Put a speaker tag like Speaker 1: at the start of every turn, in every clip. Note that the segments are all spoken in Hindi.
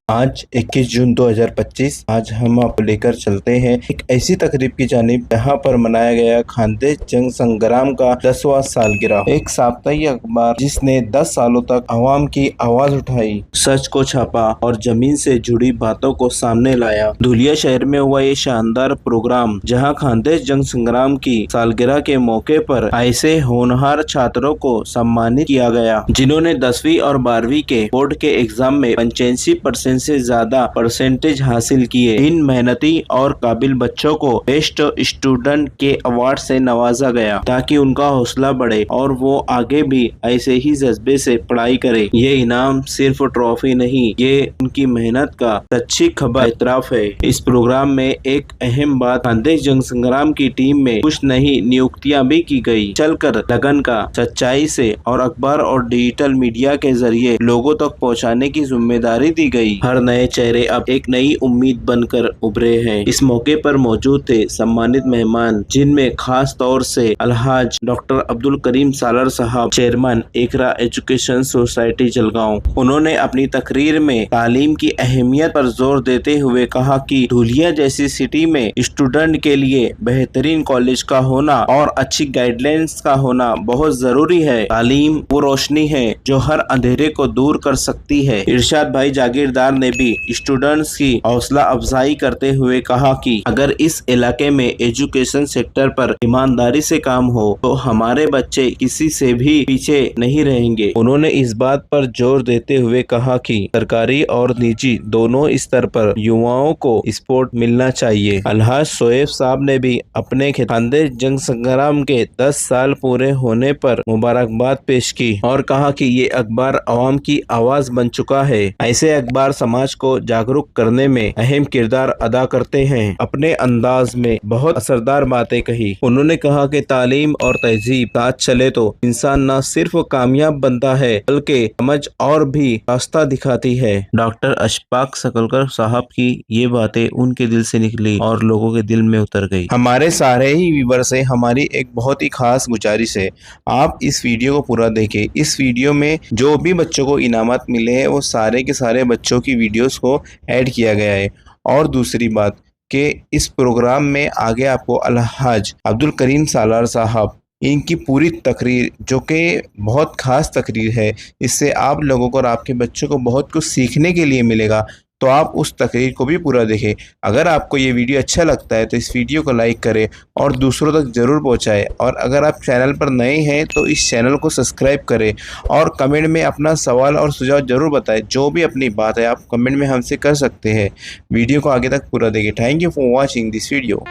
Speaker 1: आज 21 जून 2025 आज हम आपको लेकर चलते हैं एक ऐसी तकरीब की जानिब जहां पर मनाया गया खानदेश जंग संग्राम का 10वां सालगिरह। एक साप्ताहिक अखबार जिसने 10 सालों तक आवाम की आवाज उठाई, सच को छापा और जमीन से जुड़ी बातों को सामने लाया। धुलिया शहर में हुआ ये शानदार प्रोग्राम जहां खानदेश जंग संग्राम की सालगिरह के मौके पर ऐसे होनहार छात्रों को सम्मानित किया गया जिन्होंने 10वीं और 12वीं के बोर्ड के एग्जाम में 85% से ज्यादा परसेंटेज हासिल किए। इन मेहनती और काबिल बच्चों को बेस्ट स्टूडेंट के अवार्ड से नवाजा गया ताकि उनका हौसला बढ़े और वो आगे भी ऐसे ही जज्बे से पढ़ाई करे। ये इनाम सिर्फ ट्रॉफी नहीं, ये उनकी मेहनत का सच्ची खबर इतराफ है। इस प्रोग्राम में एक अहम बात, खानदेश जंग संग्राम की टीम में कुछ नई नियुक्तियां भी की गई। चलकर लगन का सच्चाई से और अखबार और डिजिटल मीडिया के जरिए लोगों तक पहुंचाने की जिम्मेदारी दी गई। हर नए चेहरे अब एक नई उम्मीद बनकर उभरे हैं। इस मौके पर मौजूद थे सम्मानित मेहमान जिनमें खास तौर से अलहाज डॉक्टर अब्दुल करीम सालर साहब, चेयरमैन एकरा एजुकेशन सोसाइटी जलगांव। उन्होंने अपनी तकरीर में तालीम की अहमियत पर जोर देते हुए कहा कि धुलिया जैसी सिटी में स्टूडेंट के लिए बेहतरीन कॉलेज का होना और अच्छी गाइडलाइंस का होना बहुत जरूरी है। तालीम वो रोशनी है जो हर अंधेरे को दूर कर सकती है। इरशाद भाई जागीरदार ने भी स्टूडेंट्स की हौसला अफजाई करते हुए कहा कि अगर इस इलाके में एजुकेशन सेक्टर पर ईमानदारी से काम हो तो हमारे बच्चे किसी से भी पीछे नहीं रहेंगे। उन्होंने इस बात पर जोर देते हुए कहा कि सरकारी और निजी दोनों स्तर पर युवाओं को सपोर्ट मिलना चाहिए। अलहाज शोएब साहब ने भी अपने खानदेश जंग संग्राम के 10 साल पूरे होने पर मुबारकबाद पेश की और कहा कि ये अखबार आवाम की आवाज बन चुका है। ऐसे अखबार समाज को जागरूक करने में अहम किरदार अदा करते हैं। अपने अंदाज में बहुत असरदार बातें कही। उन्होंने कहा कि तालीम और तहजीब साथ चले तो इंसान न सिर्फ कामयाब बनता है बल्कि समझ और भी रास्ता दिखाती है। डॉक्टर अशफाक सकलकर साहब की ये बातें उनके दिल से निकली और लोगों के दिल में उतर गई। हमारे सारे ही व्यूअर से हमारी एक बहुत ही खास गुजारिश है, आप इस वीडियो को पूरा देखें। इस वीडियो में जो भी बच्चों को इनामत मिले हैं वो सारे के सारे बच्चों की वीडियोस को ऐड किया गया है। और दूसरी बात कि इस प्रोग्राम में आगे आपको अलहाज अब्दुल करीम सालार साहब, इनकी पूरी तकरीर जो कि बहुत खास तकरीर है, इससे आप लोगों को और आपके बच्चों को बहुत कुछ सीखने के लिए मिलेगा। तो आप उस तकरीर को भी पूरा देखें। अगर आपको ये वीडियो अच्छा लगता है तो इस वीडियो को लाइक करें और दूसरों तक ज़रूर पहुंचाएं। और अगर आप चैनल पर नए हैं तो इस चैनल को सब्सक्राइब करें और कमेंट में अपना सवाल और सुझाव ज़रूर बताएं। जो भी अपनी बात है आप कमेंट में हमसे कर सकते हैं। वीडियो को आगे तक पूरा देखें। Thank you for watching this video.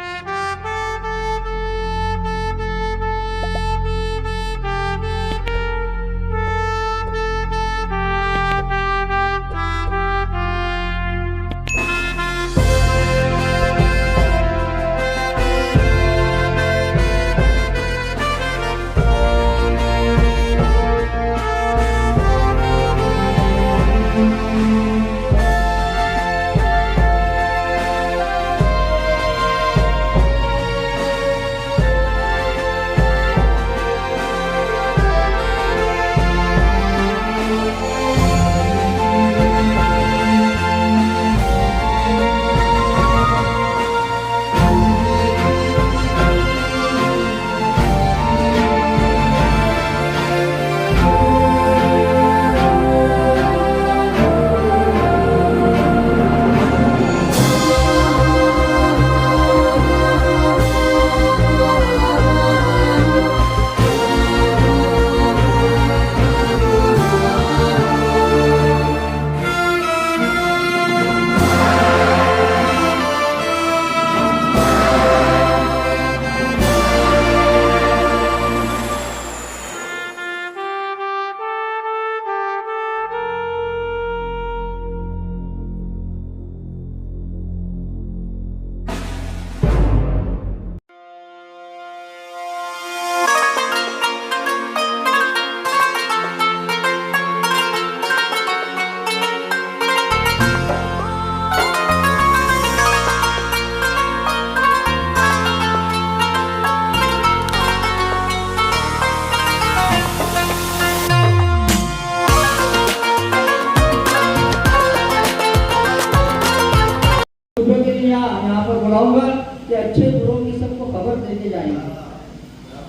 Speaker 2: के जाएंगे,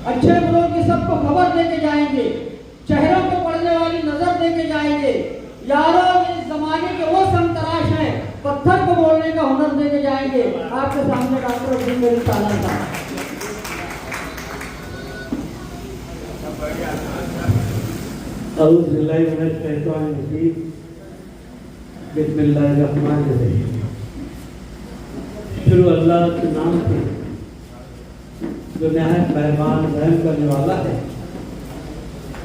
Speaker 2: अच्छे बुरों की सबको खबर दे के जाएंगे, चेहरों को पड़ने वाली नजर दे के जाएंगे। यारों इस जमाने के वो संतराश हैं, पत्थर को बोलने का हुनर दे के जाएंगे। आपके सामने डॉक्टर अब्दुल मेरी साला साहब।
Speaker 3: बिस्मिल्लाहिर्रहमानिर्रहीम। शुरू अल्लाह के नाम से जो निहायत मेहरबान रहम करने वाला है,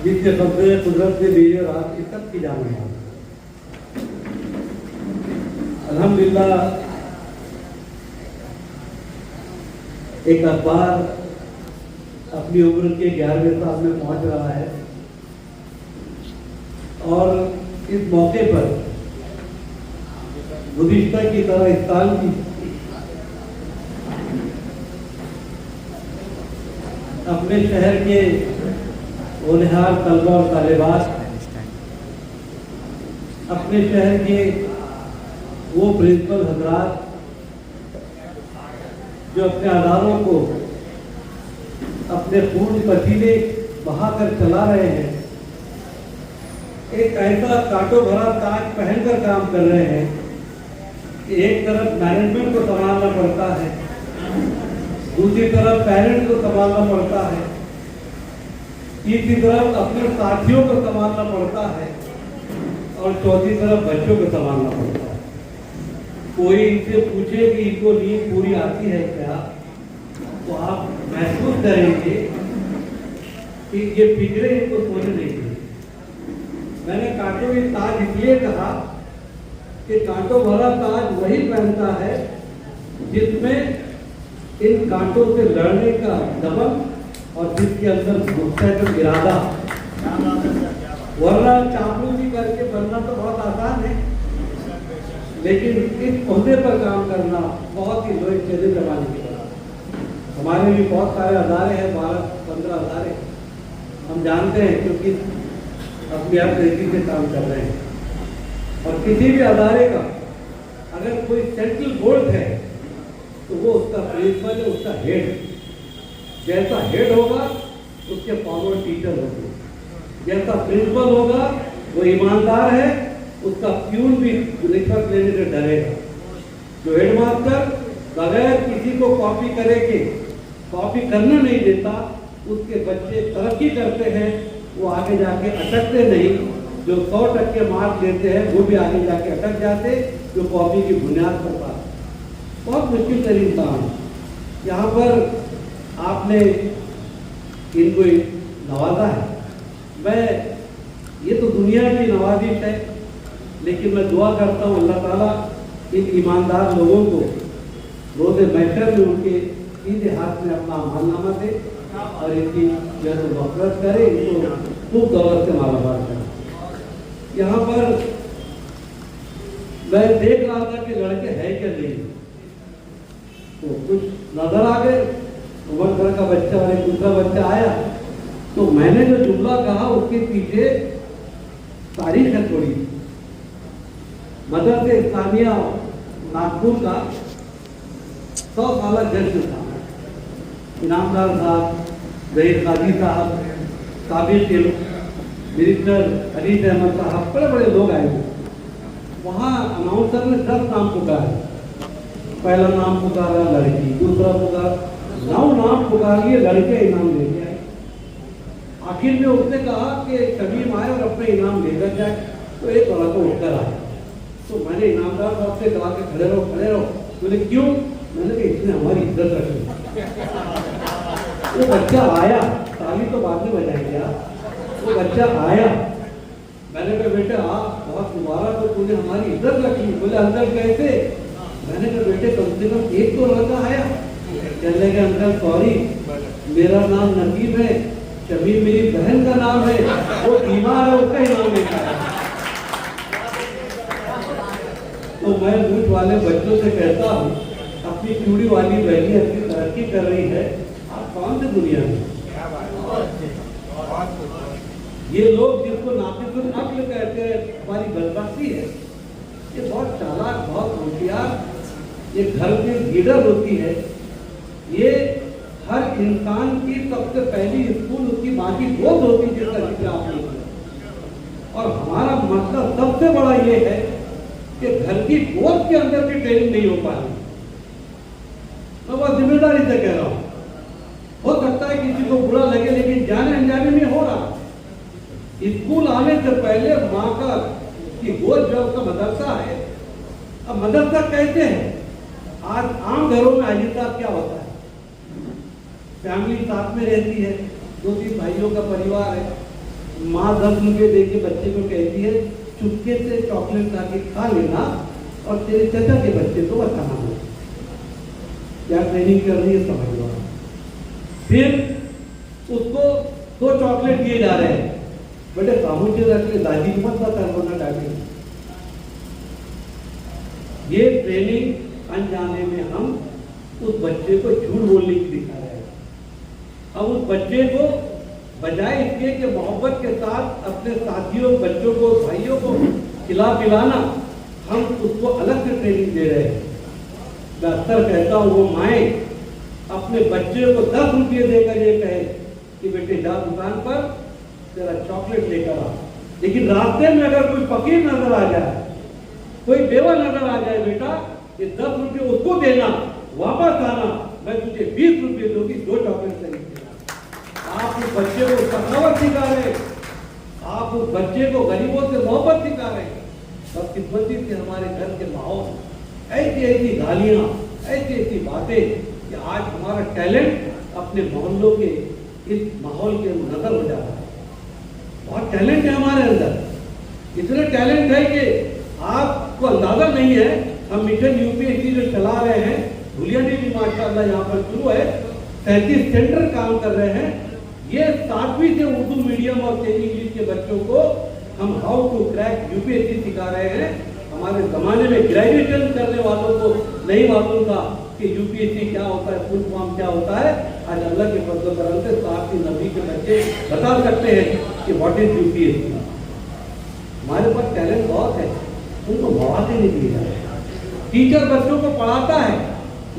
Speaker 3: जिसके कब्ज़े कुदरत से मेरी और आपकी सब की जाने वाला। अल्हम्दुलिल्लाह एक अखबार अपनी उम्र के 11वें साल में पहुंच रहा है और इस मौके पर गुज़िश्ता की तरह इस साल की अपने शहर के होनहार तलबा और तालिबात, अपने शहर के वो प्रिंसिपल हजरात जो अपने अदारों को अपने खून पसीने बहाकर चला रहे हैं, एक ऐसा कांटों भरा ताज पहनकर काम कर रहे हैं कि एक तरफ मैनेजमेंट को संभालना पड़ता है, दूसरी तरफ पेरेंट्स को संभालना पड़ता है, तीसरी तरफ अपने साथियों को संभालना पड़ता है और चौथी तरफ बच्चों को संभालना पड़ता है। कोई इनसे पूछे कि इनको नींद पूरी आती है क्या, तो आप महसूस करेंगे कि ये फिक्रे इनको सोने नहीं देते। मैंने कांटों की ताज इसलिए कहा कि कांटों भरा ताज वही पहनता है जिसमें इन कांटों से लड़ने का दमन और जिसके अंदर मुस्तैद इरादा। वरना चापलूसी करके बनना तो बहुत आसान है, लेकिन इस ओहदे पर काम करना बहुत ही लोग चले जमाने की बात। हमारे भी बहुत सारे अदारे हैं, 12-15 अदारे हम जानते हैं, क्योंकि अपनी आप तरीके से काम कर रहे हैं। और किसी भी अदारे का अगर कोई सेंट्रल बोर्ड है तो वो उसका प्रिंसिपल है, उसका हेड। जैसा हेड होगा उसके फॉरवर्ड टीचर होंगे, जैसा प्रिंसिपल होगा वो ईमानदार है, उसका प्यून भी रिश्वत लेने से डरेगा। जो हेडमास्टर बगैर किसी को कॉपी करे के कॉपी करना नहीं देता, उसके बच्चे तरक्की करते हैं, वो आगे जाके अटकते नहीं। जो 100% मार्क्स लेते हैं वो भी आगे जाके अटक जाते, जो कॉपी की बुनियाद पर पाते। बहुत मुश्किल तरीन काम। यहाँ पर आपने इनको नवाजा है। मैं ये तो दुनिया की नवाजिश है, लेकिन मैं दुआ करता हूँ अल्लाह ताला इन ईमानदार लोगों को रोज़े महशर में उनके सीधे हाथ में अपना अमालनामा दे और इनकी मफ़रत करे, इनको खूब दौलत से मालामाल करे। यहाँ पर मैं देख रहा था कि लड़के हैं क्या नहीं, तो कुछ नजर आ गए। उमर घर का बच्चा और एक दूसरा बच्चा आया, तो मैंने जो जुमला कहा उसके पीछे तारीख है थोड़ी। मदरसे इस्लामिया नागपुर का 100 साल जश्न था। इनामदार साहब, जहीर काजी साहब, साबिक मिनिस्टर अलीद अहमद साहब, बड़े बड़े लोग आए हुए। वहाँ अनाउंसर ने 10 नाम पुकारे। पहला नाम पुकारा लड़की, दूसरा पुकारा, 9 नाम पुकार लिए, लड़के इनाम लेके आए। आखिर में उसने कहा कि तमीम आए और अपने इनाम लेकर जाए, तो एक लड़का उठकर आया। तो मैंने इनामदार साहब से कहा कि खड़े रहो खड़े रहो। बोले क्यों? मैंने कहा इसने हमारी इज्जत रखी। वो बच्चा आया, ताली तो बाद में बजाएंगे आप। वो बच्चा आया, मैंने कहा बेटे आप बहुत मुबारक हो, तूने हमारी इज्जत रखी। बोले अंदर कैसे? मैंने कहा बेटे कम से कम एक तो लड़का आया। कहने के अंकल सॉरी, मेरा नाम नसीब है, शमीम मेरी बहन का नाम है, वो बीमार है, उसका ही नाम लेकर आया। तो मैं मूठ वाले बच्चों से कहता हूँ, अपनी चूड़ी वाली बहनी अपनी तरक्की कर रही है, आप कौन से दुनिया में? ये लोग जिसको नाक़िसुल अक्ल कहते हैं, हमारी बदबख्ती है। ये बहुत चालाक, बहुत होशियार, ये घर की लीडर होती है। ये हर इंसान की सबसे पहली स्कूल उसकी माँ की गोद होती है, जिसका जिक्र आपने किया। और हमारा मतलब सबसे बड़ा ये है कि घर की गोद के अंदर भी ट्रेनिंग नहीं हो पा रही। मैं बहुत जिम्मेदारी से कह रहा हूँ, हो सकता है किसी को बुरा लगे, लेकिन जाने अनजाने में हो रहा। स्कूल आने से पहले माँ का की गोद जो उसका मदरसा है। अब मदरसा कहते हैं, आज आम घरों में आइए साहब क्या होता है, फैमिली साथ में रहती है, 2-3 भाइयों का परिवार है, माँ 10 रुपये दे के बच्चे को कहती है चुपके से चॉकलेट ला के खा लेना और तेरे चाचा के बच्चे को बताना हो। क्या ट्रेनिंग कर रही है समझ लो। फिर उसको 2 चॉकलेट दिए जा रहे हैं, बेटे खामोशी रख के दादी को मत बता वरना डांटेंगे। ये ट्रेनिंग अनजाने में हम उस बच्चे को झूठ बोलने की दिखा रहे हैं। अब उस बच्चे को बजाय इसके कि मोहब्बत के साथ अपने साथियों, बच्चों को, भाइयों को खिला पिलाना, हम उसको अलग से ट्रेनिंग दे रहे हैं। मैं अक्सर कहता हूँ, वो माएँ अपने बच्चे को 10 रुपये देकर ये कहे कि बेटे जा दुकान पर तेरा चॉकलेट लेकर आ, लेकिन रास्ते में अगर कोई फकीर नजर आ जाए, कोई बेवा नजर आ जाए, बेटा ये 10 रुपये उसको देना, वापस आना, मैं तुझे 20 रुपये दूंगी, 2 चॉकलेट खरीद देना। आप उस बच्चे को सखावत सिखा रहे, आप उस बच्चे को गरीबों से मोहब्बत सिखा रहे। बदकिस्मती से हमारे घर के माहौल ऐसी ऐसी गालियाँ, ऐसी ऐसी बातें कि आज हमारा टैलेंट अपने मोहल्लों के इस माहौल के नजर हो जाता है। बहुत टैलेंट है हमारे अंदर, इतने टैलेंट है कि आपको अंदाजा नहीं है। हम मिशन यूपीएससी जो चला रहे हैं, धुलियाडी भी माशाल्लाह यहाँ पर शुरू है, 37 सेंटर काम कर रहे हैं। ये 7वीं से उर्दू मीडियम और सेमी इंग्लिश के बच्चों को हम हाउ टू क्रैक यूपीएससी सिखा रहे हैं। हमारे जमाने में ग्रेजुएशन करने वालों को नहीं मालूम था कि यूपीएससी क्या होता है, फुल फॉर्म क्या होता है। आज अल्लाह के फजल करम से 7वीं 9वीं के बच्चे बता सकते हैं कि व्हाट इज यूपीएससी। हमारे पास टैलेंट बहुत है, उनको मौके नहीं दिए जा रहे। टीचर बच्चों को पढ़ाता है,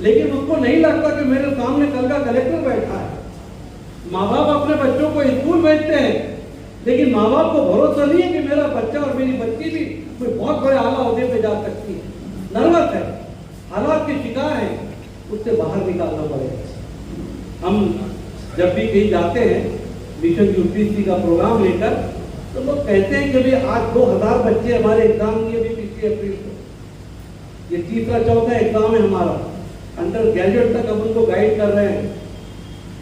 Speaker 3: लेकिन उसको नहीं लगता कि मेरे सामने कल का कलेक्टर बैठा है। माँ बाप अपने बच्चों को स्कूल भेजते हैं, लेकिन माँ बाप को भरोसा नहीं है कि मेरा बच्चा और मेरी बच्ची भी कोई बहुत बड़े आला ओहदे पे जा सकती है। नर्वस है, हालात के शिकार है, उससे बाहर निकालना पड़ेगा। हम जब भी कहीं जाते हैं मिशन यूपीएससी का प्रोग्राम लेकर, तो लोग कहते हैं कि भाई आज 2000 बच्चे हमारे एग्जाम दिए भी पिछले अप्रैल को। ये 3रा-4था एग्जाम है हमारा, अंडर ग्रेजुएट तक हम उनको गाइड कर रहे हैं।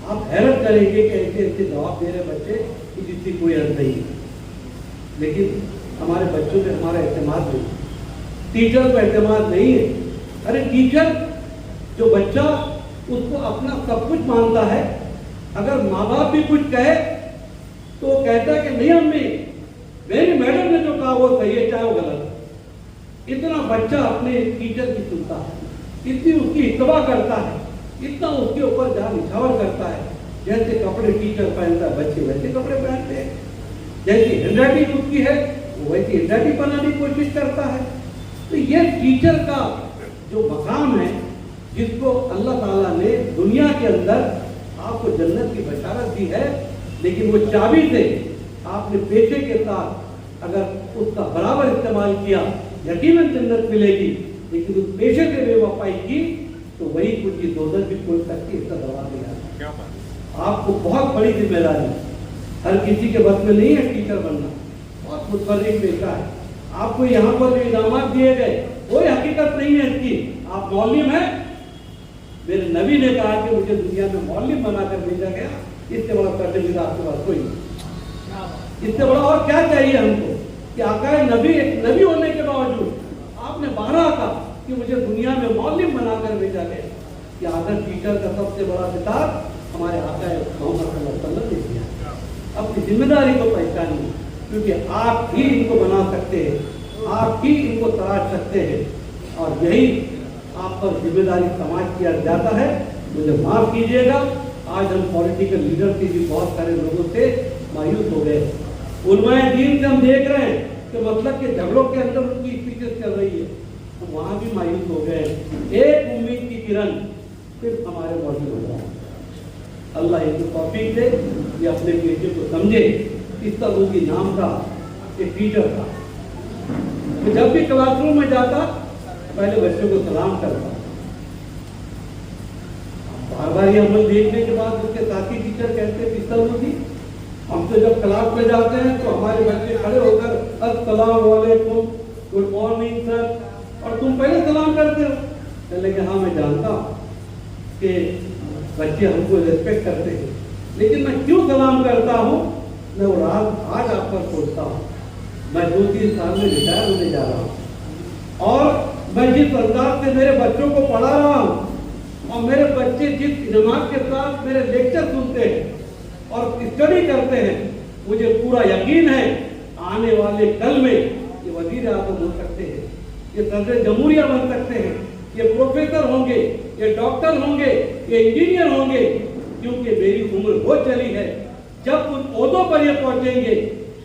Speaker 3: आप हैरत करेंगे कि ऐसे ऐसे जवाब दे रहे बच्चे कि जिसकी कोई अर्थ नहीं है। लेकिन हमारे बच्चों पे हमारा एतमाद नहीं, टीचर पर एतमाद नहीं है। अरे टीचर जो बच्चा उसको अपना सब कुछ मानता है, अगर माँ बाप भी कुछ कहे तो वो कहता है कि नहीं अम्मी, मेरी मैडम ने जो कहा वो सही है, चाहे वो गलत। इतना बच्चा अपने टीचर की सुनता है, इतनी उसकी इत्तबा करता है, इतना उसके ऊपर जान निछावर करता है। जैसे कपड़े टीचर पहनता है, बच्चे वैसे कपड़े पहनते हैं। जैसी हैंडराइटिंग उसकी है, वो वैसी हैंडराइटिंग बनाने की कोशिश करता है। तो ये टीचर का जो मकाम है, जिसको अल्लाह ताला ने दुनिया के अंदर आपको जन्नत की बशारत दी है, लेकिन वो चाबी से आपने पेशे के साथ अगर उसका बराबर इस्तेमाल किया, यकीनन जन्नत मिलेगी। लेकिन उस पेशे से बेवफाई की तो वही कुछ दोजख भी खोल सकती है, इसका दवा दिया। आपको बहुत बड़ी जिम्मेदारी, हर किसी के बस में नहीं है टीचर बनना, बहुत मुतफर्रिक पेशा है। आपको यहाँ पर जो इनामात दिए गए कोई हकीकत नहीं है इसकी, आप मौलिम हैं। मेरे नबी ने कहा कि मुझे दुनिया में मौलिम बनाकर भेजा गया, इससे बड़ा सर्टिफिकेट आपके पास कोई नहीं। इससे बड़ा और क्या चाहिए हमको कि आकाए नबी, एक नबी होने के बावजूद आपने 12 का कि मुझे दुनिया में मौलिम बनाकर भेजा गया। कि आदर टीचर का सबसे बड़ा किताब हमारे आकाए मोहम्मद सल्लल्लाहु अलैहि वसल्लम ने दिया। अपनी जिम्मेदारी को पहचानिए, क्योंकि आप ही इनको बना सकते हैं, आप ही इनको तराश सकते हैं, और यही आप पर जिम्मेदारी समाज की अर्ज जाता है। मुझे माफ कीजिएगा, आज हम पॉलिटिकल लीडर से भी बहुत सारे लोगों से मायूस हो गए। उलमाए दीन से हम देख रहे हैं कि मतलब के झगड़ों के अंदर उनकी स्पीचेस चल रही है, हम वहाँ भी मायूस हो गए। एक उम्मीद की किरण फिर हमारे मौजूद हो रहा है। अल्लाह इनको तौफीक दे, ये अपने बेटे को समझे। इस तरह की नाम का एक टीचर था, तो जब भी क्लासरूम में जाता पहले बच्चों को सलाम करता। बार बार ये अमल देखने के बाद उसके साथी टीचर कहते पिस्तौल, हम तो जब क्लास में जाते हैं तो हमारे बच्चे खड़े होकर अस्सलाम वालेकुम, गुड मॉर्निंग सर, और तुम पहले सलाम करते हो। कहने कि हाँ मैं जानता हूँ कि बच्चे हमको रिस्पेक्ट करते हैं, लेकिन मैं क्यों सलाम करता हूँ मैं वो राज आज आप पर सोचता हूँ। मैं 2-3 साल में रिटायर होने जा रहा हूँ और मैं जिस अंदाज से मेरे बच्चों को पढ़ा रहा हूँ और मेरे बच्चे जिस दिमाग के साथ मेरे लेक्चर सुनते हैं और स्टडी करते हैं, मुझे पूरा यकीन है आने वाले कल में ये वजीर आज़म हो सकते हैं, ये सदर जमहूरिया बन सकते हैं, ये प्रोफेसर होंगे, ये डॉक्टर होंगे, ये इंजीनियर होंगे, क्योंकि मेरी उम्र हो चली है। जब उन ओहदों पर ये पहुंचेंगे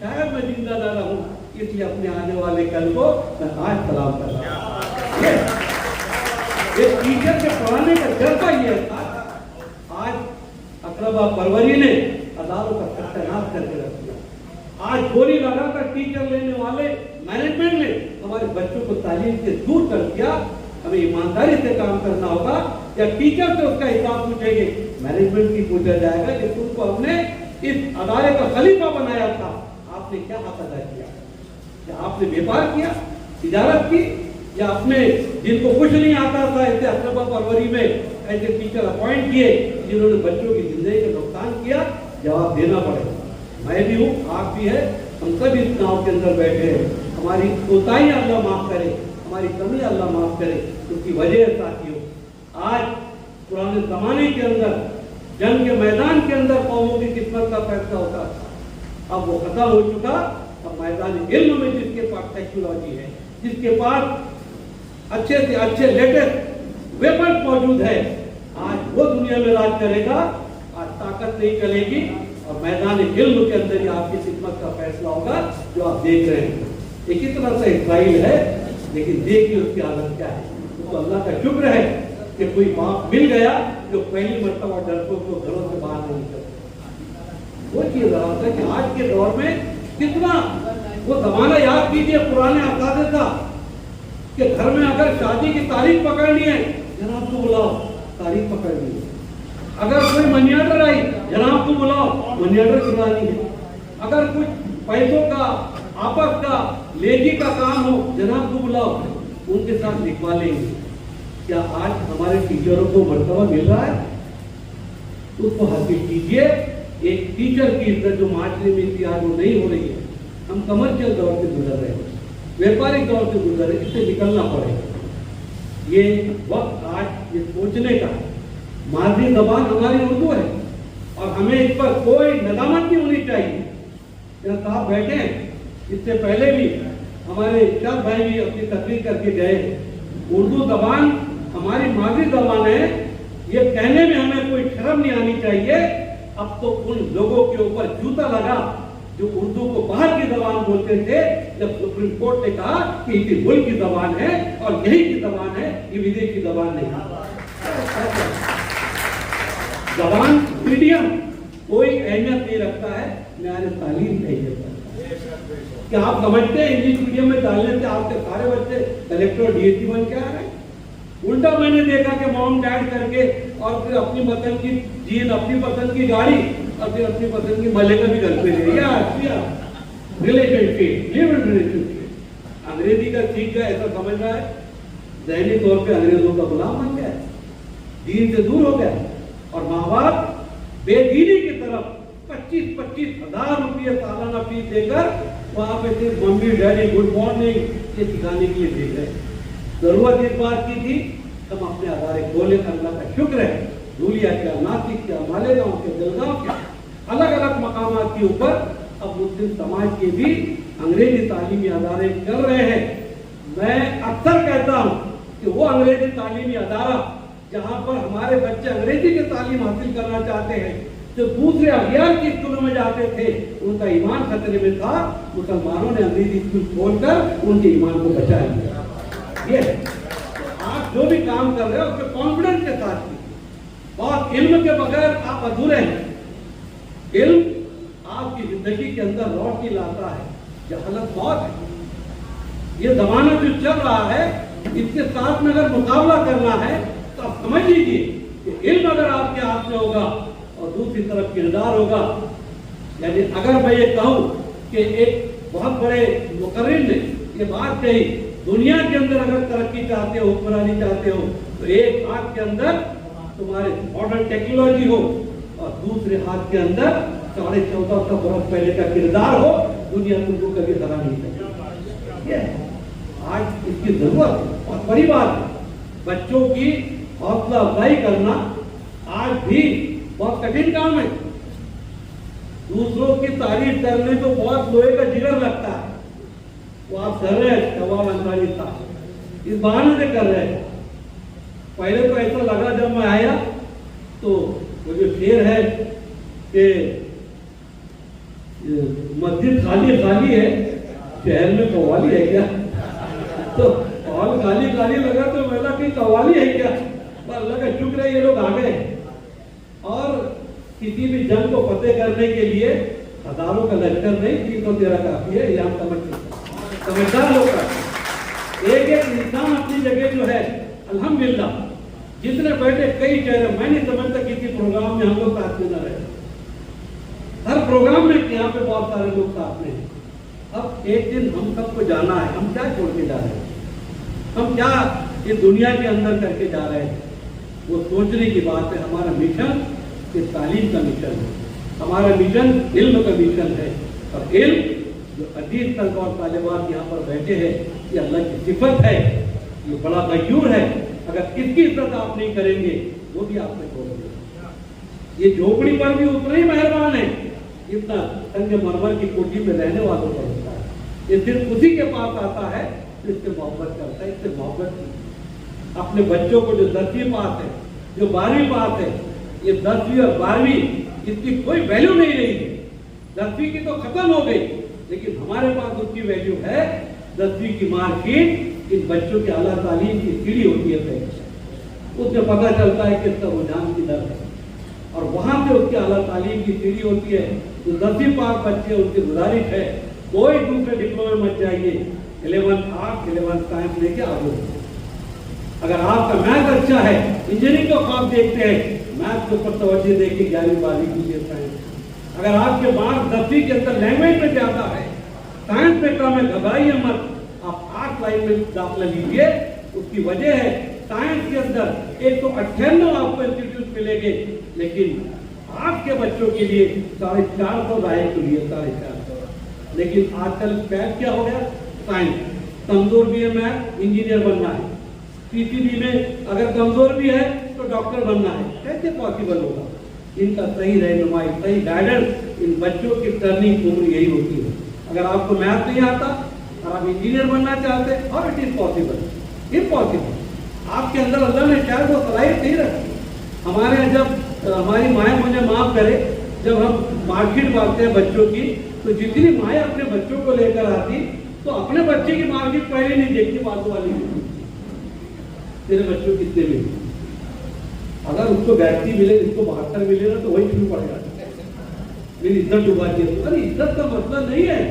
Speaker 3: शायद मैं जिंदा ना रहूं, इसलिए अपने आने वाले कल को मैं आज सलाम कर रहा हूं। ये टीचर के पढ़ाने का जज्बा ये था। आज अकरबा परवरी ने अदारों का सत्यानाश करके रख दिया। आज गोली लगाकर टीचर लेने वाले मैनेजमेंट ने हमारे बच्चों को तालीम से दूर कर दिया। हमें ईमानदारी से काम करना होगा, या टीचर से उसका हिसाब पूछेंगे, मैनेजमेंट की पूछा जाएगा कि तुमको हमने इस अदारे का खलीफा बनाया था, आपने क्या हक अदा किया? क्या आपने व्यापार किया, तिजारत की, या अपने जिनको कुछ नहीं आता था ऐसे अकरबा परवरी में ऐसे टीचर अपॉइंट किए जिन्होंने बच्चों की जिंदगी का नुकसान किया? जवाब देना पड़ेगा। मैं भी हूँ, आप भी है, हम सब इस गाँव के अंदर बैठे हैं। हमारी कोताही अल्लाह माफ करे, हमारी कमी अल्लाह माफ करे। उसकी वजह साथियों, आज पुराने जमाने के अंदर जंग के मैदान के अंदर कौमों की किस्मत का फैसला होता था, अब वो खत्म हो चुका। अब मैदान इल्म में जिसके पास टेक्नोलॉजी है, जिसके पास अच्छे से अच्छे लेटेस्ट वेपन मौजूद है, आज वो दुनिया में राज करेगा। आज ताकत नहीं चलेगी और मैदान इल्म के अंदर ही आपकी किस्मत का फैसला होगा, जो आप देख रहे हैं। एक ही तरह से इस्राइल है, लेकिन देखिए उसकी हालत क्या है। तो अल्लाह का शुक्र है कि कोई बाप मिल गया जो पहली मर्तबा डरपों को घरों से बाहर नहीं निकलता। वो चीज है कि आज के दौर में कितना वो जमाना याद कीजिए पुराने असादे का, कि घर में अगर शादी की तारीख पकड़नी है जनाब को बुलाओ, तारीख पकड़नी है। अगर कोई मनी ऑर्डर आई जनाब को बुलाओ, मनी ऑर्डर करवानी है। अगर कुछ पैसों का आपस का लेगी का काम हो जनाब को बुलाओ, उनके साथ लिखवा लेंगे। क्या आज हमारे टीचरों को मर्तबा मिल रहा है? उसको हासिल कीजिए। एक टीचर की इज्जत जो माशरे में थी आज वो नहीं हो रही है। हम कमर्शियल दौर से गुजर रहे हैं, व्यापारिक दौर से गुजर रहे हैं, इससे निकलना पड़ेगा। ये वक्त आज ये सोचने का, मादरी जबान हमारी उर्दू है और हमें इस पर कोई नदामत नहीं होनी चाहिए। यहाँ साहब बैठे हैं, इससे पहले भी हमारे शब भाई भी अपनी तकरीर करके गए। उर्दू जबान हमारी मादरी जबान है, ये कहने में हमें कोई शर्म नहीं आनी चाहिए। अब तो उन लोगों के ऊपर जूता लगा जो उर्दू को बाहर की जबान बोलते थे, जब सुप्रीम कोर्ट ने कहा कि ये मुल्क की जबान है और यही की जबान है, ये विदेश की जबान नहीं। जबान मीडियम कोई अहमियत नहीं रखता है, न्याय तालीम की अहमियत रखता है। क्या आप समझते हैं इंग्लिश मीडियम में डालने से आपके सारे बच्चे कलेक्टर डीएसपी बन के आ रहे हैं? उल्टा मैंने देखा कि मॉम डैड करके और फिर अपनी पसंद की जीन, अपनी पसंद की गाड़ी और फिर अपनी पसंद की मलेगा भी घर पे ले रिलेशनशिप। अंग्रेजी का सीख गया ऐसा समझ रहा है, ज़हनी तौर पे अंग्रेजों का गुलाम बन गया, दीन से दूर हो गया और माँ बाप बेदीनी की तरफ 25-25 हजार रुपये सालाना फीस देकर वहाँ पे सिर्फ मम्मी डैडी गुड मॉर्निंग ये सिखाने के लिए भेज रहे। जरूरत इस बात की थी हम अपने अदारे खोले, अल्लाह का शुक्र है। धूलिया क्या, नासिक क्या, मालेगांव के, जलगांव के अलग अलग मकामात के ऊपर अब मुस्लिम समाज के भी अंग्रेजी तालीमी अदारे कर रहे हैं। मैं अक्सर कहता हूँ कि वो अंग्रेजी तालीमी अदारा जहाँ पर हमारे बच्चे अंग्रेजी की तालीम हासिल करना चाहते हैं, जो दूसरे अज्ञान की स्कूलों में जाते थे उनका ईमान खतरे में था, मुसलमानों ने अंग्रेजी स्कूल खोलकर उनके ईमान को बचा लिया। ये आप जो भी काम कर रहे हो उसके कॉन्फिडेंस के साथ कीजिए। और इल्म के बगैर आप अधूरे हैं। इल्म आपकी जिंदगी के अंदर रोशनी लाता है, जहालत मौत है। ये जमाना जो चल रहा है, इसके साथ में अगर मुकाबला करना है तो आप समझ लीजिए कि इल्म अगर आपके हाथ में होगा और दूसरी तरफ किरदार होगा। यानी अगर मैं ये कहूँ कि एक बहुत बड़े मुकर्रिर ने ये बात कही, दुनिया के अंदर अगर तरक्की चाहते हो, हुक्मरानी चाहते हो, तो एक हाथ के अंदर तुम्हारे मॉडर्न टेक्नोलॉजी हो और दूसरे हाथ के अंदर 1450 बरस पहले का किरदार हो, दुनिया तुमको कभी हरा नहीं सकेगी। आज इसकी जरूरत है, बहुत बड़ी बात है। बच्चों की हौसला अफजाई करना आज भी बहुत कठिन काम है। दूसरों की तारीफ करने को बहुत लोहे का जिगर लगता है। वो आप कर रहे हैं जवाब अंसारी साहब, इस बहाने से कर रहे हैं। पहले तो ऐसा लगा जब मैं आया तो वो जो शेर है कि मस्जिद खाली खाली है, शहर में कव्वाली है क्या? तो हॉल खाली खाली लगा तो मैंने कि कव्वाली है क्या? पर अल्लाह का शुक्र है ये लोग आ गए। और किसी भी जंग को फतेह करने के लिए हजारों का लश्कर नहीं, 313 काफी है। ये हम समझदार लोग का एक एक इंसान अपनी जगह जो है अल्हम्दुलिल्लाह, जितने बैठे कई चेहरे, मैं नहीं समझता किसी प्रोग्राम में हम लोग साथ में न रहे। हर प्रोग्राम में यहाँ पे बहुत सारे लोग साथ में हैं। अब एक दिन हम सबको जाना है, हम क्या छोड़ के जा रहे हैं, हम क्या इस दुनिया के अंदर करके जा रहे हैं, वो सोचने की बात है। हमारा मिशन ये तालीम का मिशन है, हमारा मिशन इल्म का मिशन है। और इल्म जो अजीज तक और तालिबात यहाँ पर बैठे हैं, ये अल्लाह की सिफत है, ये बड़ा गयूर है। अगर इसकी इज्जत आप नहीं करेंगे वो भी आपसे छोड़ देगा। ये झोपड़ी पर भी उतना ही मेहरबान है जितना संगमरमर की कोठी में रहने वालों पर होता है। ये सिर्फ उसी के पास आता है तो इससे मोहब्बत करता है, इससे मोहब्बत की। अपने बच्चों को जो 10वीं पास है, जो 12वीं पास है, ये 10वीं और 12वीं इसकी कोई वैल्यू नहीं रही है। 10वीं की तो खत्म हो गई, लेकिन हमारे पास उसकी वैल्यू है। 10वीं की मार्कशीट इन बच्चों के आला तालीम की सीढ़ी होती है पहले, उससे पता चलता है कि इसका रुझान किधर है और वहां से उसकी आला तालीम की सीढ़ी होती है। जो 10वीं पास बच्चे, उनकी गुजारिश है कोई दूसरे डिप्लोमे मत जाइए, 11th आर्ट 11th साइंस लेके आगे। अगर आपका मैथ अच्छा है, इंजीनियरिंग को आप देखते हैं, मैथ के ऊपर तवज्जो देखिए, 11वीं 12वीं कीजिए साइंस। अगर आपके मार्क्स 10वीं के अंदर लैंग्वेज में ज्यादा है, साइंस में कम है, घबराइए मत, आप आर्ट लाइन में दाखिला लीजिए। उसकी वजह है साइंस के अंदर 198 आपको इंस्टीट्यूट मिलेंगे, लेकिन आर्ट के बच्चों के लिए 450 राय के लिए 450। लेकिन आजकल मैथ क्या हो गया, साइंस कमजोर भी है, मैथ इंजीनियर बनना है। पीसीबी में अगर कमजोर भी है तो डॉक्टर बनना है, कैसे पॉसिबल होगा? इनका सही रहनुमाई, सही गाइडेंस इन बच्चों की टर्निंग उम्र यही होती है। अगर आपको मैथ नहीं आता और आप इंजीनियर बनना चाहते हैं, और इट इज पॉसिबल, इम्पॉसिबल। आपके अंदर अल्लाह ने शायद वो सलाहियत नहीं रखी। हमारे यहाँ जब हमारी माएँ, मुझे माफ करे, जब हम मार्कशीट मांगते हैं बच्चों की, तो जितनी माएँ अपने बच्चों को लेकर आती तो अपने बच्चे की मार्कशीट पहले नहीं देखती, बाजू वाली तेरे बच्चों कितने मिले। अगर उसको 82 मिले, इसको 72 मिले ना, तो वही शुरू पड़ेगा, मेरी इज्जत डुबाती है। अरे इज्जत का मतलब नहीं है,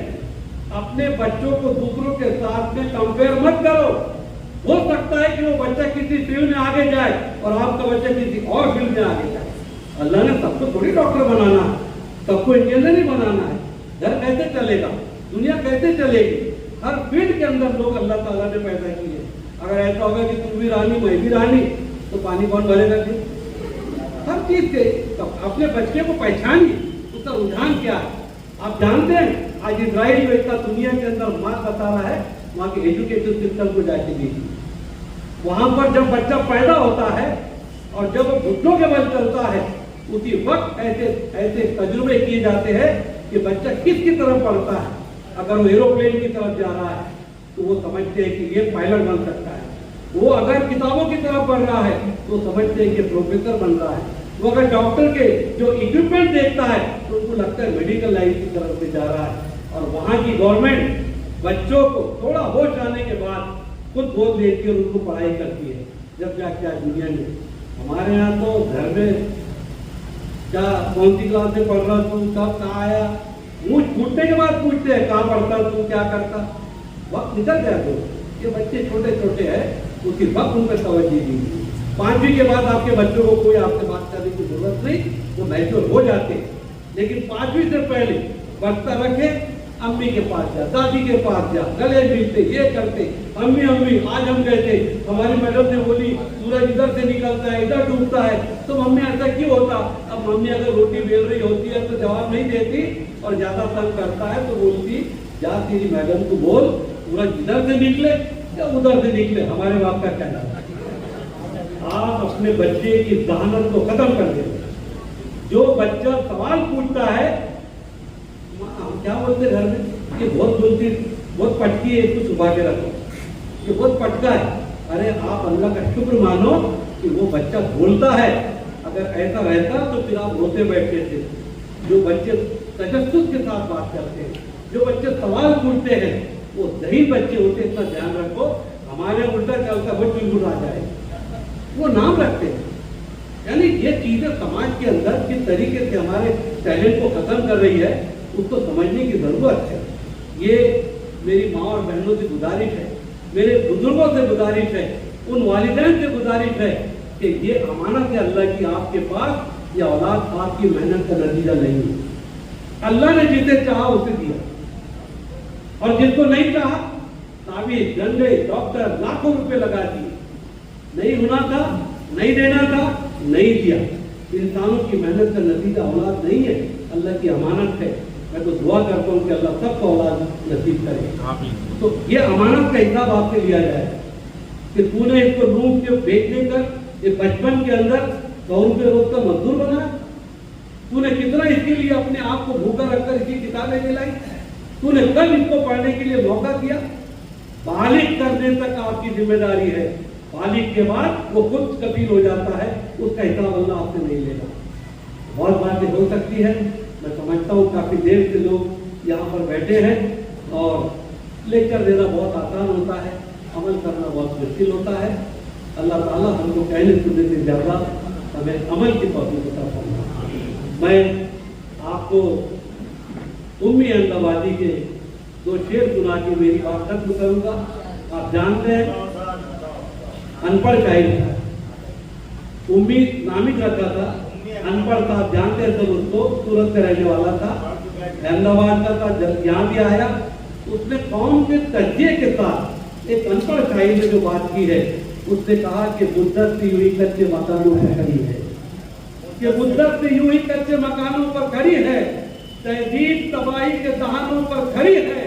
Speaker 3: अपने बच्चों को दूसरों के साथ में कंपेयर मत करो। हो सकता है कि वो बच्चा किसी फील्ड में आगे जाए और आपका बच्चा किसी और फील्ड में आगे जाए। अल्लाह ने सबको थोड़ी डॉक्टर बनाना है, सबको इंजीनियर नहीं बनाना है। घर कैसे चलेगा, दुनिया कैसे चलेगी? हर फील्ड के अंदर लोग अल्लाह ताला ने पैदा किए। अगर ऐसा होगा कि तुम भी रानी मैं भी रानी, तो पानी कौन भरेगा? हर चीज से अपने बच्चे को पहचानिए, उसका रुझान क्या है। आप जानते हैं आज इजराइल में इतना दुनिया के अंदर मार्क बता रहा है, वहाँ के एजुकेशन सिस्टम को जाके देखिए। वहां पर जब बच्चा पैदा होता है और जब वो घुटनों के बल चलता है, उसी वक्त ऐसे ऐसे तजुर्बे किए जाते हैं कि बच्चा किसकी तरफ पढ़ता है। अगर वो एरोप्लेन की तरफ जा रहा है तो वो समझते हैं कि ये पायलट बन सकता है। वो अगर किताबों की तरफ बढ़ रहा है तो समझते हैं कि प्रोफेसर बन रहा है। वो अगर डॉक्टर के जो इक्विपमेंट देखता है तो उनको लगता है मेडिकल लाइन की तरफ से जा रहा है। और वहाँ की गवर्नमेंट बच्चों को थोड़ा होश आने के बाद खुद गोद लेती है और उनको पढ़ाई करती है, जब जाके आज दुनिया में हमारे यहाँ तो घर में क्या कौन सी क्लास में पढ़ रहा तू, कब कहाँ आया, मुझ फूटने के बाद पूछते हैं कहाँ पढ़ता तू, क्या करता। वक्त निकल गया तो ये बच्चे छोटे छोटे हैं, उसी वक्त उन पर तवज्जो दीजिए। 5वीं के बाद आपके बच्चों को कोई आपसे बात करने की जरूरत नहीं, वो मैच्योर हो जाते। लेकिन 5वीं से पहले वक्त रखे, अम्मी के पास जा, दादी के पास जा, गले मिलते, ये करते। अम्मी अम्मी आज हम गए थे, हमारी मैडम ने बोली सूरज इधर से निकलता है इधर डूबता है, तो मम्मी ऐसा क्यों होता। अब मम्मी अगर रोटी बेल रही होती है तो जवाब नहीं देती, और ज्यादा तंग करता है तो बोलती जा तेरी मैडम को बोल सूरज इधर से निकले या उधर से निकले। हमारे बाप का कहना है आप अपने बच्चे की जहानत को खत्म कर दे। जो बच्चा सवाल पूछता है, हम क्या बोलते घर में, ये बहुत बोलती, बहुत पटकी है, इसको छुपा के रखो, ये बहुत पटका है। अरे आप अल्लाह का शुक्र मानो कि वो बच्चा बोलता है। अगर ऐसा रहता तो फिर आप रोते बैठते थे। जो बच्चे तजस्सुस के साथ बात करते हैं, जो बच्चे सवाल पूछते हैं, वो सही बच्चे होते, इतना ध्यान रखो। हमारे उल्टा चलता वो चुलबुल आ जाए, वो नाम रखते हैं। यानी ये चीजें समाज के अंदर किस तरीके से हमारे टैलेंट को खत्म कर रही है, उसको समझने की जरूरत है। ये मेरी माँ और बहनों से गुजारिश है, मेरे बुजुर्गों से गुजारिश है, उन वालिदैन से गुजारिश है कि ये अमानत है अल्लाह की आपके पास, ये औलाद आपकी मेहनत का नतीजा नहीं है। अल्लाह ने जिसे चाहा उसे दिया, और जिसको नहीं चाहा ताबीज, गंदे, डॉक्टर लाखों रुपए लगा दिए। नहीं होना था, नहीं देना था, नहीं दिया। इंसानों की मेहनत का नतीजा औलाद नहीं है, अल्लाह की अमानत है। मैं तो दुआ करता हूँ कि अल्लाह सबको औलाद नसीब करे। तो ये अमानत का हिसाब आपसे लिया जाए कि तूने इसको लूट के बेचने कर ये बचपन के अंदर 100 रुपये रोज का मजदूर बनाया। तूने कितना इसके लिए अपने आप को भूखा रखकर इसकी किताबें दिलाई। तूने कल इसको पढ़ने के लिए मौका दिया। बालिग करने तक आपकी जिम्मेदारी है, बालिग के बाद वो खुद कफील हो जाता है, उसका हिसाब अल्लाह आपसे नहीं लेगा। बहुत बातें हो सकती है, मैं समझता हूँ काफी देर से लोग यहाँ पर बैठे हैं, और लेक्चर देना बहुत आसान होता है, अमल करना बहुत मुश्किल होता है। अल्लाह ताला हमको कहने सुनने से ज्यादा हमें अमल की तौफीक अता फरमाए। मैं आपको उम्मी अहमदाबादी के 2 शेर सुना के मेरी बात खत्म करूंगा। आप जानते हैं अनपढ़ शायर था, उम्मीद नामिक रखा था, अनपढ़ था, आप जानते हैं सब उसको, सूरत से रहने वाला था, अहमदाबाद का था, यहाँ भी आया। उसने कौम के तजिए के साथ एक अनपढ़ शायर ने जो बात की है, उसने कहा कि मुद्दत से यूं ही कच्चे मकानों पर खड़ी है, कि मुद्दत से यूं ही कच्चे मकानों पर खड़ी है, तहजीब तबाही के दहानों पर खड़ी है,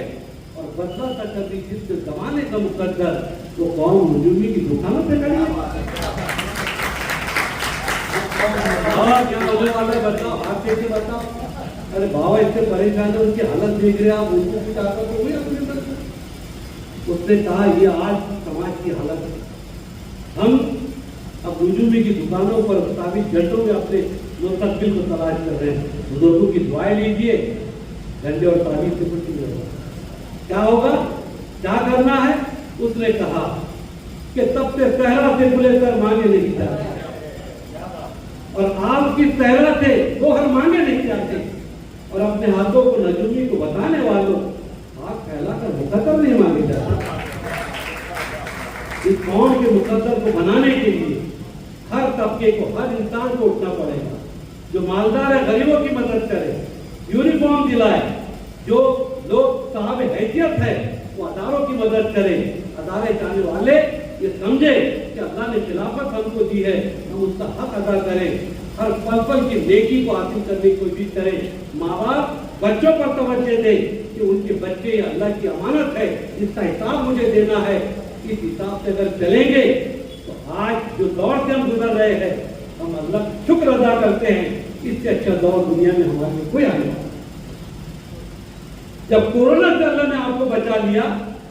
Speaker 3: और बदला तक कभी जिसके जमाने का मुकद्दर वो कौम मजूमी की दुकानों पे खड़ी है। क्या होने वाला है बताओ, हाथ देके बताओ। अरे बाबा इससे परेशान है, उनकी हालत देख रहे आप, उनको कुछ आता तो हुई अपने अंदर। उसने कहा ये आज समाज की हालत है। हम अब रुजूमी की दुकानों पर ताबीज जल्दों में अपने मुस्तकबिल को तलाश कर रहे हैं। बुजुर्गों की दुआएं लीजिए, झंडे और ताबीज से कुछ नहीं होगा। क्या होगा, क्या करना है? उसने कहा कि सबसे सहरा से बुले सर मांगे नहीं जाते, और आपकी सहरा से गोहर मांगे नहीं जाते, और अपने हाथों को नजूमी को बताने वालों हाथ फैलाकर मुकद्दर नहीं मांगे जाते। इस कौम के मुकद्दर को बनाने के लिए हर तबके को, हर इंसान को उठना पड़ेगा। जो मालदार है गरीबों की मदद करे, यूनिफॉर्म दिलाए, जो लोग साहब हैसियत है वो अदारों की मदद करें। अदारे जाने वाले ये समझे कि अल्लाह ने खिलाफत हमको दी है, हम उसका हक अदा करें। हर पल पल की नेकी को हासिल करने की कोशिश करें। माँ बाप बच्चों पर तवज्जो दें कि उनके बच्चे अल्लाह की अमानत है, इसका हिसाब मुझे देना है। इस हिसाब से अगर चलेंगे तो आज जो दौर से हम गुजर रहे हैं, हम अल्लाह का शुक्र अदा करते हैं। इससे अच्छा दौर दुनिया में हमारे लिए कोई आने वाला। जब कोरोना से अल्लाह ने आपको बचा लिया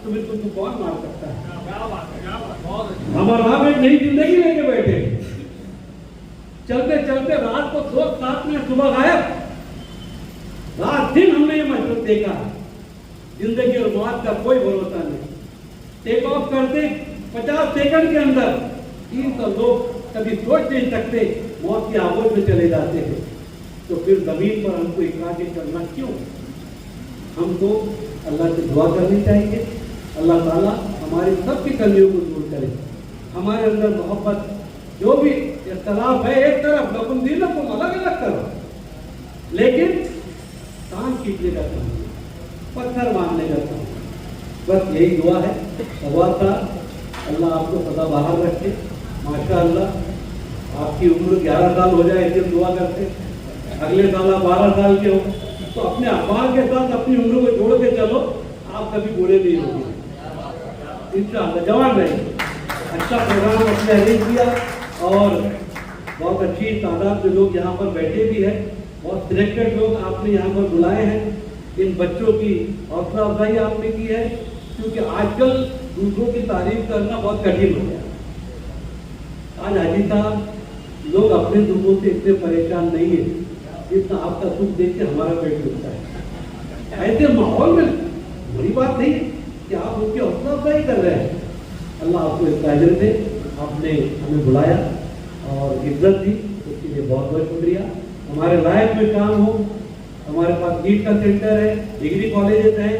Speaker 3: तो फिर तुमको कौन मार सकता है? हमारा आप एक नई जिंदगी लेके बैठे, चलते चलते रात को 7 मिनट सुबह गायब। रात दिन हमने ये महसूस देखा, जिंदगी और मौत का कोई भरोसा नहीं। टेक ऑफ करते 50 सेकंड के अंदर 300 लोग कभी सोच नहीं सकते, मौत की आगोश में चले जाते हैं, तो फिर जमीन पर हमको इकरा के चलना क्यों? हमको अल्लाह से दुआ करनी चाहिए, अल्लाह ताला हमारी सबकी कमियों को दूर करे, हमारे अंदर मोहब्बत, जो भी इख्तलाफ है एक तरफ, लकुम दीनुकुम अलग अलग करो, लेकिन कान खींचने का काम, पत्थर मारने का काम, बस यही दुआ है। अब्बास साहब, अल्लाह आपको सदा बाहर रखे, माशाअल्लाह आपकी उम्र 11 साल हो जाए इसलिए दुआ करते, अगले साल आप 12 साल के हो, तो अपने अखबार के साथ अपनी उम्र को जोड़ के चलो, आप कभी बूढ़े नहीं होंगे इंशाअल्लाह, जवान रहेंगे। अच्छा प्रोग्राम आपने अरेंज किया और बहुत अच्छी तादाद में लोग यहाँ पर बैठे भी हैं, बहुत सिलेक्टेड लोग आपने यहाँ पर बुलाए हैं। इन बच्चों की हौसला अफजाई आपने की है, क्योंकि आजकल दूसरों की तारीफ करना बहुत कठिन हो गया। आज हाजी साहब, लोग अपने दुखों से इतने परेशान नहीं है जितना आपका दुख देख के हमारा पेट दुखता है। ऐसे माहौल में बड़ी बात नहीं है कि आप उनकी हौसला अफजाई कर रहे हैं। अल्लाह आपको इस अजर दे, आपने हमें बुलाया और इज्जत दी, उसके लिए बहुत बहुत शुक्रिया। हमारे लायक में काम हो, हमारे पास नीट का सेंटर है, डिग्री कॉलेजेस हैं,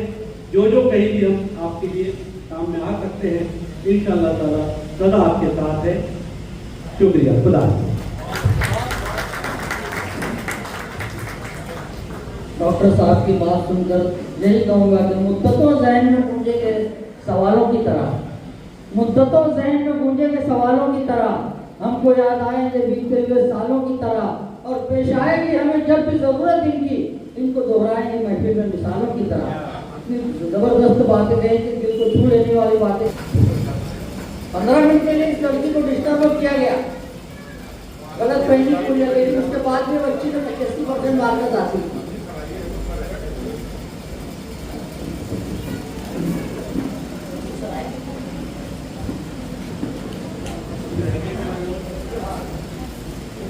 Speaker 3: जो कहीं भी हम आपके लिए काम में आ सकते हैं, इंशाअल्लाह ताला सदा आपके साथ है। शुक्रिया, खुदा हाफिज़।
Speaker 2: डॉक्टर साहब की बात सुनकर यही कहूँगा कि मुद्दतों ज़हन में गूंजे के सवालों की तरह, मुद्दतों ज़हन में गूंजे के सवालों की तरह हमको याद आएंगे बीते हुए सालों की तरह, और पेश आएगी हमें जब भी ज़रूरत इनकी, इनको दोहराएंगे महफिल में मिसालों की तरह। इतनी ज़बरदस्त बातें कही कि दिल को छू लेने वाली बातें। 15 मिनट के लिए इस लड़की को डिस्टर्ब किया गया, गलत फहमी पूरी, लेकिन उसके बाद भी बच्ची ने 85% मार्क्स हासिल की।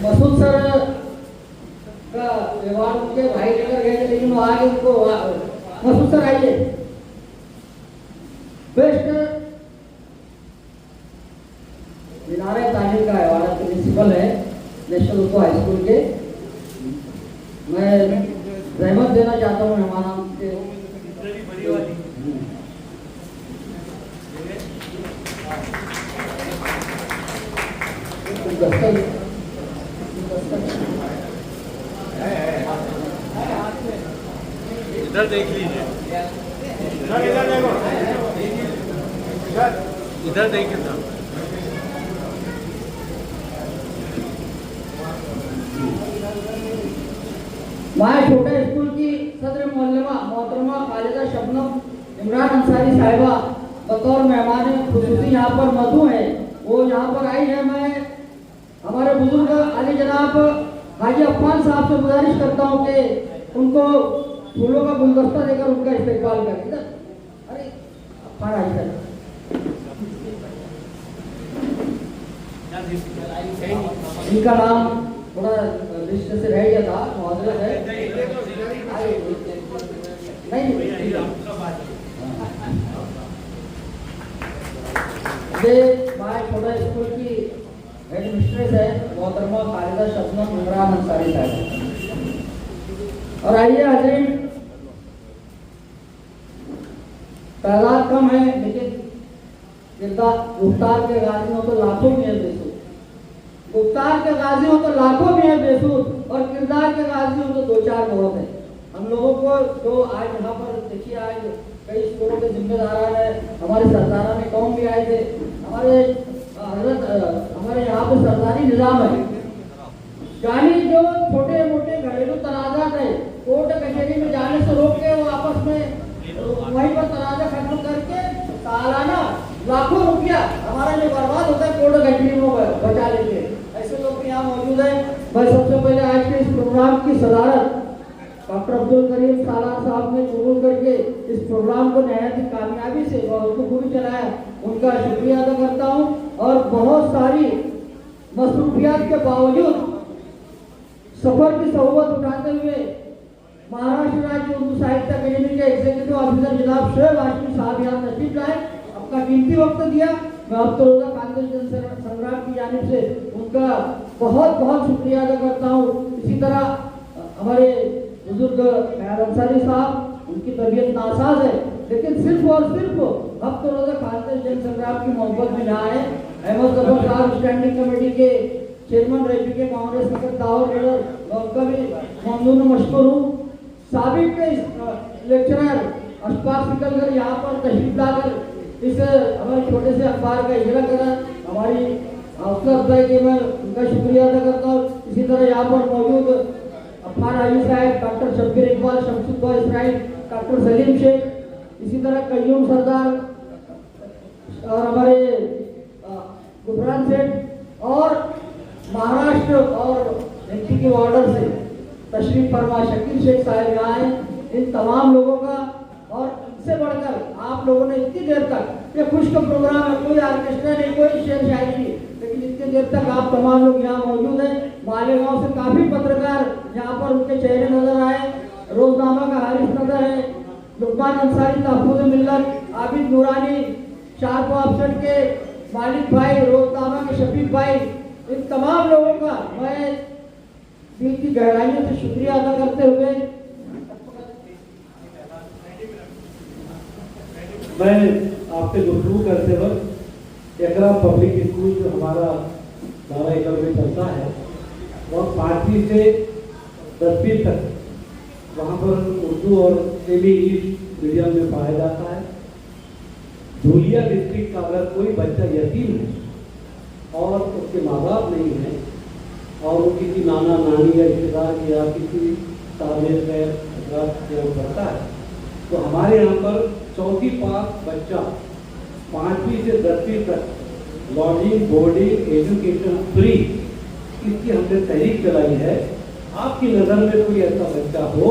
Speaker 2: मसूद सर का व्यवहार उनके भाई लेकर गए थे, लेकिन वो आगे उनको मसूद सर आइए। बेस्ट मीनारे तालीम का अवार्ड प्रिंसिपल है नेशनल उर्दू हाई स्कूल के। मैं रहमत देना चाहता हूँ मेहमान के
Speaker 4: इधर देख लीजिए, इधर देखो, इधर देखिए साहब।
Speaker 2: वहाँ छोटे स्कूल की सदर मोहल्लमा मोहतरमा खालिदा शबनम इमरान अंसारी साहिबा बतौर मेहमान खुसूसी यहाँ पर मौजूद है, वो यहाँ पर आई है। मैं हमारे बुजुर्ग अली जनाब हाजी अफान साहब से गुजारिश करता हूँ कि उनको फूलों का गुलदस्ता देकर उनका इस्तेकबाल करें। इधर अरे अफान आई सर, इनका नाम थोड़ा लिस्ट से रह गया था, मौजूद है नहीं। ये हमारे छोटा स्कूल की हेड मिस्ट्रेस है मोहतरमा खालिदा शबनम इमरान अंसारी साहब। और आइए हजरीन, तादाद कम है लेकिन गुफ्तार के गाजी हो तो लाखों में है बेसूद, गुफ्तार के गाजी हो तो लाखों में है बेसूद, और किरदार के गाजी हो तो 2-4 बहुत है। हम लोगों को जो आज यहाँ पर देखिए, आज कई स्कूलों के जिम्मेदार है, हमारे सरदारान कौम भी आए थे, हमारे हमारे यहाँ पर सरकारी निज़ाम है, यानी जो छोटे मोटे घरेलू तनाज़ात है कोर्ट कचहरी में जाने से रोक के वो आपस में वहीं पर तनाज़ा खत्म करके सालाना लाखों रुपया हमारा जो बर्बाद होता है कोर्ट कचहरी में बचा लेते हैं। ऐसे लोग भी यहाँ मौजूद है। मैं सबसे पहले आज के इस प्रोग्राम की सदारत डॉक्टर अब्दुल करीम सालार साहब ने कबूल करके इस प्रोग्राम को नहायत कामयाबी से खूबी चलाया, उनका शुक्रिया अदा करता हूँ। और बहुत सारी मसरूफियात के बावजूद सफर की सहूलत उठाते हुए महाराष्ट्र राज्य उर्दू साहित्य अकेडमी के एग्जीक्यूटिव ऑफिसर जनाब शोएब हाशमी साहब यहाँ तशरीफ लाए, अपना कीमती वक्त दिया। मैं अब तो रोजा कांग्रेस जन संग्राम की जानिब से उनका उनका बहुत बहुत शुक्रिया अदा करता हूँ। इसी तरह हमारे बुजुर्ग खैर अंसारी साहब, उनकी तबीयत नासाज है, लेकिन सिर्फ और सिर्फ हफ्ते रोजा खानदेश जन संग्राम की मोहब्बत में यहाँ आए। अहमद जफर साहब स्टैंडिंग कमेटी के चेयरमैन रह चुके, कांग्रेस के दावर लीडर, मैं उनका भी ममनून मशकूर हूँ। साबिक के लेक्चरर अशफाक सिकंदर यहाँ पर तशरीफ लाकर इस हमारे छोटे से अखबार का इजरा करा, हमारी हौसला अफजाई के मैं उनका शुक्रिया अदा करता हूँ। इसी तरह यहाँ पर मौजूद अफान आयू साहब, डॉक्टर शब्बीर इकबाल, शमसुद्दौला इसराइल, डॉक्टर सलीम शेख, इसी तरह कयूम सरदार और हमारे गुफरान सेठ और महाराष्ट्र और एमपी के बॉर्डर से तशरीफ फरमा शकील शेख साहब यहाँ आए। इन तमाम लोगों का और इनसे बढ़कर आप लोगों ने इतनी देर तक, ये खुश का प्रोग्राम है, कोई ऑर्केस्ट्रा नहीं, कोई शेर शायरी नहीं, लेकिन इतनी देर तक आप तमाम लोग यहाँ मौजूद हैं। मालेगांव से काफी पत्रकार यहाँ पर उनके चेहरे नजर आए। रोजनामा का हारिस नजर है, लुकमान अंसारी, तहफूज मिल्लत, आबिद नूरानी, शार्प ऑप्शन के मालिक भाई, रोजनामा के शफीक भाई, इन तमाम लोगों का मैं दिल की गहराइयों से शुक्रिया अदा करते हुए
Speaker 3: मैं आपसे गुफ्तगू करते वक्त एकरा पब्लिक स्कूल जो हमारा 12 एकड़ में चलता है, वह 5वीं से 10वीं तक वहाँ पर उर्दू और सेमी इंग्लिश मीडियम में पढ़ाया जाता है। धूलिया डिस्ट्रिक्ट का अगर कोई बच्चा यतीम है और उसके माँ बाप नहीं है और वो किसी नाना नानी या रिश्तेदार या किसी ताबेर में पढ़ता है, तो हमारे यहाँ पर चौथी पास बच्चा 5वीं से 10वीं तक लॉजिंग, बोर्डिंग, एजुकेशन फ्री, इसकी हमने तहरीक चलाई है। आपकी नज़र में कोई ऐसा बच्चा हो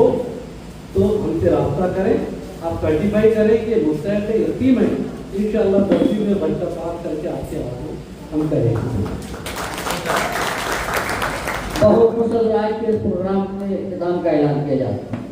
Speaker 3: तो हमसे रब्ता करें, आप सर्टिफाई करें कि मुस्तैद यतीम है, इंशाअल्लाह 10वीं में बच्चा पास करके आपके आगे हम करेंगे।
Speaker 2: बहुत खुश आज के इस प्रोग्राम में इख्तिताम का ऐलान किया जाता है।